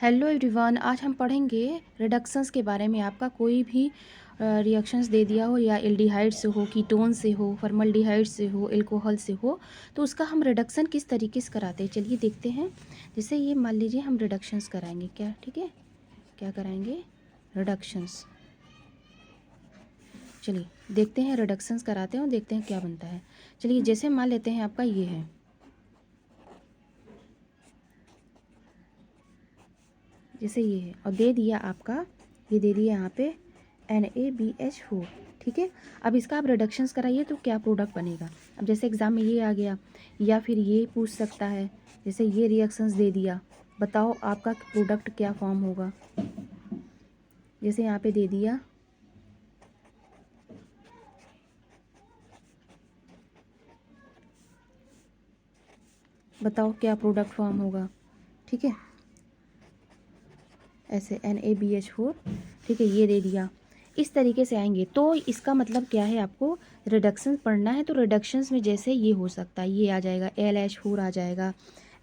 Hello everyone, आज हम पढ़ेंगे रिडक्शंस के बारे में। आपका कोई भी रिएक्शंस दे दिया हो, या एल्डिहाइड से हो, कीटोन से हो, फॉर्मल्डिहाइड से हो, अल्कोहल से हो, तो उसका हम रिडक्शन किस तरीके से कराते हैं चलिए देखते हैं। जैसे ये मान लीजिए हम रिडक्शंस कराएंगे, क्या ठीक है, क्या कराएंगे, रिडक्शंस। चलिए देखते हैं, रिडक्शंस कराते हैं और देखते हैं क्या बनता है। चलिए जैसे मान लेते हैं आपका ये है, जैसे ये है और दे दिया आपका, ये दे दिया यहाँ पे NaBH4, ठीक है। अब इसका आप रिडक्शंस कराइए तो क्या प्रोडक्ट बनेगा। अब जैसे एग्ज़ाम में ये आ गया, या फिर ये पूछ सकता है, जैसे ये रिएक्शंस दे दिया, बताओ आपका प्रोडक्ट क्या फॉर्म होगा। जैसे यहाँ पे दे दिया, बताओ क्या प्रोडक्ट फॉर्म होगा, ठीक है, ऐसे NaBH4, ठीक है, ये दे दिया। इस तरीके से आएंगे तो इसका मतलब क्या है, आपको रिडक्शन पढ़ना है। तो रिडक्शंस में जैसे ये हो सकता है, ये आ जाएगा LH4 आ जाएगा,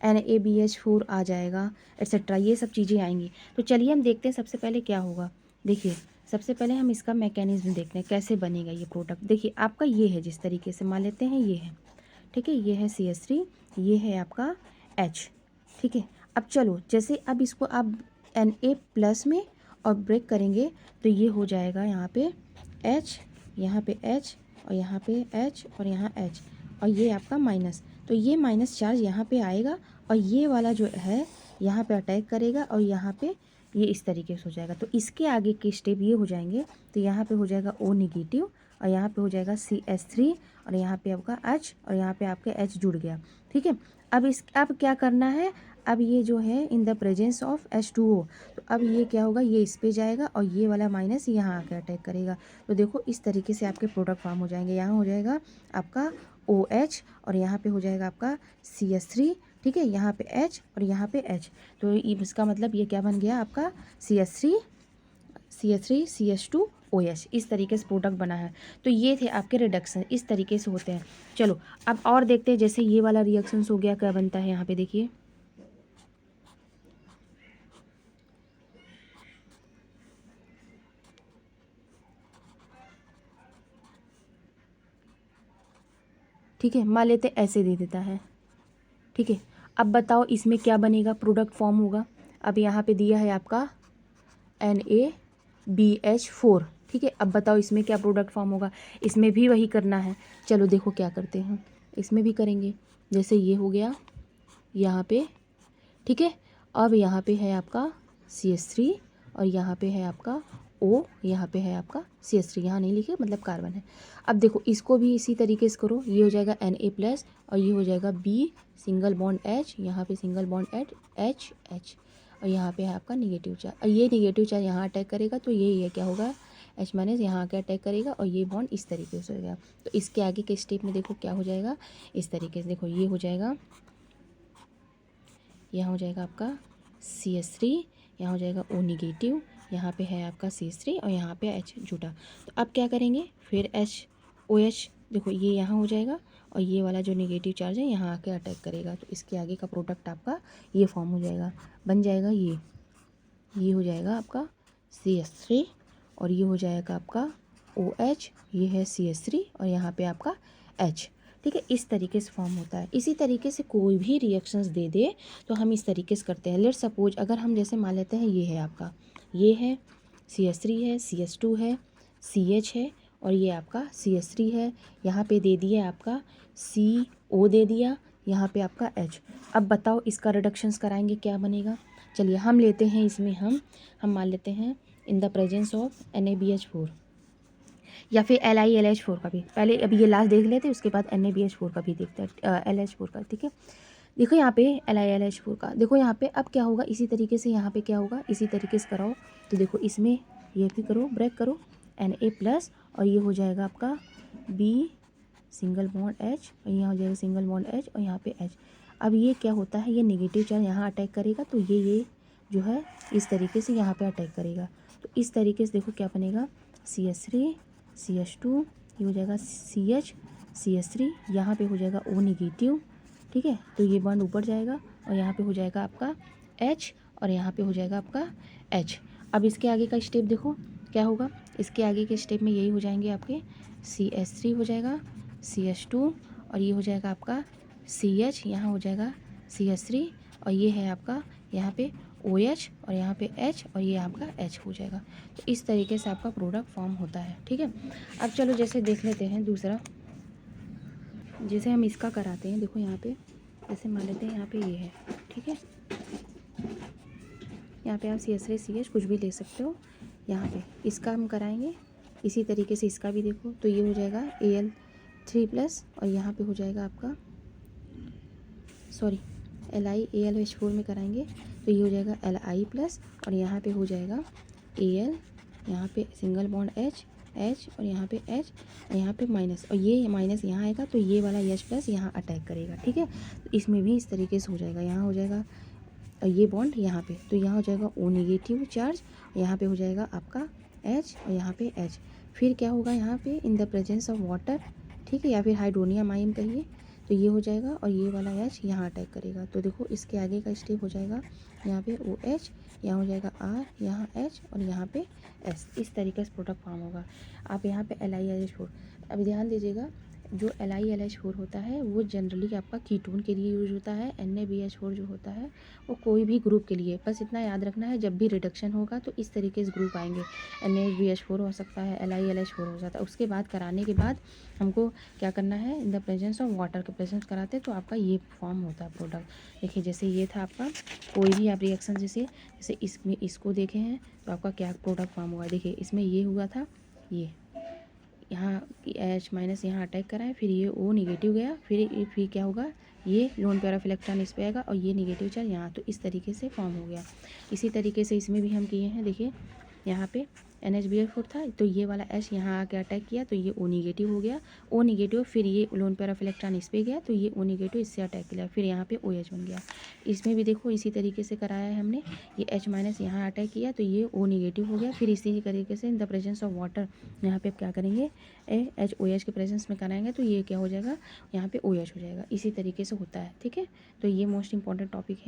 NaBH4 आ जाएगा, एट्सेट्रा, ये सब चीज़ें आएंगी। तो चलिए हम देखते हैं सबसे पहले क्या होगा। देखिए सबसे पहले हम इसका मैकेनिज्म देखते हैं कैसे बनेगा ये प्रोडक्ट। देखिए आपका ये है, जिस तरीके से मान लेते हैं ये है, ठीक है, ये है CH3, ये है आपका H, ठीक है। अब चलो जैसे अब इसको आप Na+ में और ब्रेक करेंगे तो ये हो जाएगा यहाँ पे H, यहाँ पे H, और यहाँ पे H, और यहाँ H, और ये आपका माइनस। तो ये माइनस चार्ज यहाँ पे आएगा और ये वाला जो है यहाँ पे अटैक करेगा और यहाँ पे ये इस तरीके से हो जाएगा। तो इसके आगे के स्टेप ये हो जाएंगे, तो यहाँ पे हो जाएगा O- और यहाँ पे हो जाएगा CH3, और यहाँ पे आपका H, और यहाँ पे आपके H जुड़ गया, ठीक है। अब क्या करना है, अब ये जो है in the presence of H2O, तो अब ये क्या होगा, ये इस पे जाएगा और ये वाला माइनस यहाँ आके अटैक करेगा। तो देखो इस तरीके से आपके प्रोडक्ट फॉर्म हो जाएंगे। यहाँ हो जाएगा आपका OH, और यहाँ पे हो जाएगा आपका CH3, ठीक है, यहाँ पे H और यहाँ पे H। तो इसका मतलब ये क्या बन गया आपका CH3 CH2OH, इस तरीके से प्रोडक्ट बना है। तो ये थे आपके रिडक्शन, इस तरीके से होते हैं। चलो अब और देखते हैं, जैसे ये वाला रिएक्शंस हो गया, क्या बनता है यहाँ पे देखिए, ठीक है, मान लेते ऐसे दे देता है, ठीक है। अब बताओ इसमें क्या बनेगा, प्रोडक्ट फॉर्म होगा। अब यहाँ पे दिया है आपका NaBH4, ठीक है। अब बताओ इसमें क्या प्रोडक्ट फॉर्म होगा, इसमें भी वही करना है। चलो देखो क्या करते हैं, इसमें भी करेंगे। जैसे ये हो गया यहाँ पे, ठीक है। अब यहाँ पे है आपका CH3, और यहाँ पे है आपका O, यहाँ पे है आपका CH3, यहाँ नहीं लिखे मतलब कार्बन है। अब देखो इसको भी इसी तरीके से करो, ये हो जाएगा Na+, और ये हो जाएगा B सिंगल बॉन्ड H, यहाँ पे सिंगल बॉन्ड H H, और यहाँ पे है आपका निगेटिव चार्ज, और ये निगेटिव चार्ज यहाँ अटैक करेगा तो ये क्या होगा, H- यहाँ आके अटैक करेगा और ये बॉन्ड इस तरीके से हो जाएगा। तो इसके आगे के स्टेप में देखो क्या हो जाएगा, इस तरीके से देखो, ये हो जाएगा, यहाँ हो जाएगा आपका CH3, यहाँ हो जाएगा O-, यहाँ पे है आपका CH3 और यहाँ पे H जुटा। तो अब क्या करेंगे, फिर HOH, देखो ये यहाँ हो जाएगा और ये वाला जो नेगेटिव चार्ज है यहाँ आके अटैक करेगा। तो इसके आगे का प्रोडक्ट आपका ये फॉर्म हो जाएगा, बन जाएगा ये हो जाएगा आपका CH3, और ये हो जाएगा आपका OH, ये है CH3, और यहाँ पे आपका H, ठीक है। इस तरीके से फॉर्म होता है। इसी तरीके से कोई भी रिएक्शंस दे दे तो हम इस तरीके से करते हैं। लेट सपोज अगर हम जैसे मान लेते हैं ये है आपका, ये है CH3 है, CH2 है, CH है, और ये आपका CH3 है, यहाँ पे दे दिया आपका CO दे दिया, यहाँ पे आपका H। अब बताओ इसका रिडक्शंस कराएंगे क्या बनेगा। चलिए हम लेते हैं इसमें, हम मान लेते हैं in the presence of NaBH4, या फिर LiLH4 का भी। पहले अभी ये लास्ट देख लेते हैं, उसके बाद NaBH4 का भी देखते हैं, LH4 का, ठीक है। देखो यहाँ पे LiLH4 का, देखो यहाँ पे अब क्या होगा, इसी तरीके से यहाँ पे क्या होगा, इसी तरीके से कराओ। तो देखो इसमें ये भी करो, ब्रेक करो, Na+, और ये हो जाएगा आपका B सिंगल बॉन्ड H, और यहाँ हो जाएगा सिंगल बॉन्ड H, और यहाँ पे H। अब ये क्या होता है, ये नेगेटिव चार्ज यहाँ अटैक करेगा, तो ये जो है इस तरीके से यहाँ पे अटैक करेगा। तो इस तरीके से देखो क्या बनेगा, CH3 CH2, ये हो जाएगा CH CH3, यहाँ पे हो जाएगा O-, ठीक है। तो ये बॉन्ड ऊपर जाएगा और यहाँ पे हो जाएगा आपका H, और यहाँ पे हो जाएगा आपका H। अब इसके आगे का स्टेप देखो क्या होगा, इसके आगे के स्टेप में यही हो जाएंगे आपके CH3 हो जाएगा, CH2 और ये हो जाएगा आपका CH, यहाँ हो जाएगा CH3 और ये है आपका यहाँ पे OH और यहाँ पे H और ये आपका H हो जाएगा। तो इस तरीके से आपका प्रोडक्ट फॉर्म होता है, ठीक है। अब चलो जैसे देख लेते हैं दूसरा, जैसे हम इसका कराते हैं। देखो यहाँ पे जैसे मान लेते हैं यहाँ पे ये है, ठीक है। यहाँ पे आप CH3 CH कुछ भी ले सकते हो। यहाँ पे इसका हम कराएंगे इसी तरीके से, इसका भी देखो तो ये हो जाएगा Al3+ और यहाँ पे हो जाएगा आपका सॉरी LiAlOH4 में कराएंगे तो ये हो जाएगा Li+ और यहाँ पे हो जाएगा Al, यहाँ पे सिंगल बॉन्ड H और यहाँ पे H और यहाँ पे माइनस, और ये माइनस यहाँ आएगा तो ये वाला H+ यहाँ अटैक करेगा, ठीक है। तो इसमें भी इस तरीके से हो जाएगा, यहाँ हो जाएगा ये बॉन्ड यहाँ पे, तो यहाँ हो जाएगा O- चार्ज, यहाँ पे हो जाएगा आपका H और यहाँ पे H। फिर क्या होगा यहाँ पे in the presence of water, ठीक है, या फिर हाइड्रोनियम आयन कहिए, तो ये हो जाएगा और ये वाला H यहाँ अटैक करेगा। तो देखो इसके आगे का स्टेप हो जाएगा यहाँ पे OH, यहाँ हो जाएगा R, यहाँ H और यहाँ पे S। इस तरीके से प्रोडक्ट फॉर्म होगा। आप यहाँ पे LiLH4, अब ध्यान दीजिएगा, जो LiLH4 होता है वो जनरली आपका कीटोन के लिए यूज होता है। NaBH4 जो होता है वो कोई भी ग्रुप के लिए, बस इतना याद रखना है जब भी रिडक्शन होगा तो इस तरीके से ग्रुप आएंगे। NaBH4 हो सकता है, LiLH4 हो जाता है। उसके बाद कराने के बाद हमको क्या करना है, in the presence of water के प्रेजेंस कराते तो आपका ये फॉर्म होता है प्रोडक्ट। देखिए जैसे ये था आपका, कोई भी आप रिएक्शन जैसे इसमें इसको देखे हैं तो आपका क्या प्रोडक्ट फॉर्म हुआ है। देखिए इसमें ये हुआ था, ये यहाँ H- यहाँ अटैक कराएं, फिर ये O- गया, फिर क्या होगा, ये लोन पेयर ऑफ इलेक्ट्रॉन इस पे आएगा और ये नेगेटिव चार्ज यहाँ, तो इस तरीके से फॉर्म हो गया। इसी तरीके से इसमें भी हम किए हैं। देखिए यहाँ पे NHBl4 था तो ये वाला H यहाँ आके अटैक किया तो ये O- हो गया, O-, फिर ये लोन पेयर ऑफ इलेक्ट्रॉन इस पे गया तो ये O- इससे अटैक किया, फिर यहाँ पे OH बन गया। इसमें भी देखो इसी तरीके से कराया है हमने, ये H- यहाँ अटैक किया तो ये O- हो गया। फिर इसी तरीके से in the presence of water यहाँ पे क्या करेंगे, HOH के प्रेजेंस में कराएंगे तो ये क्या हो जाएगा, यहाँ पे OH हो जाएगा। इसी तरीके से होता है, ठीक है। तो ये मोस्ट इंपॉर्टेंट टॉपिक है।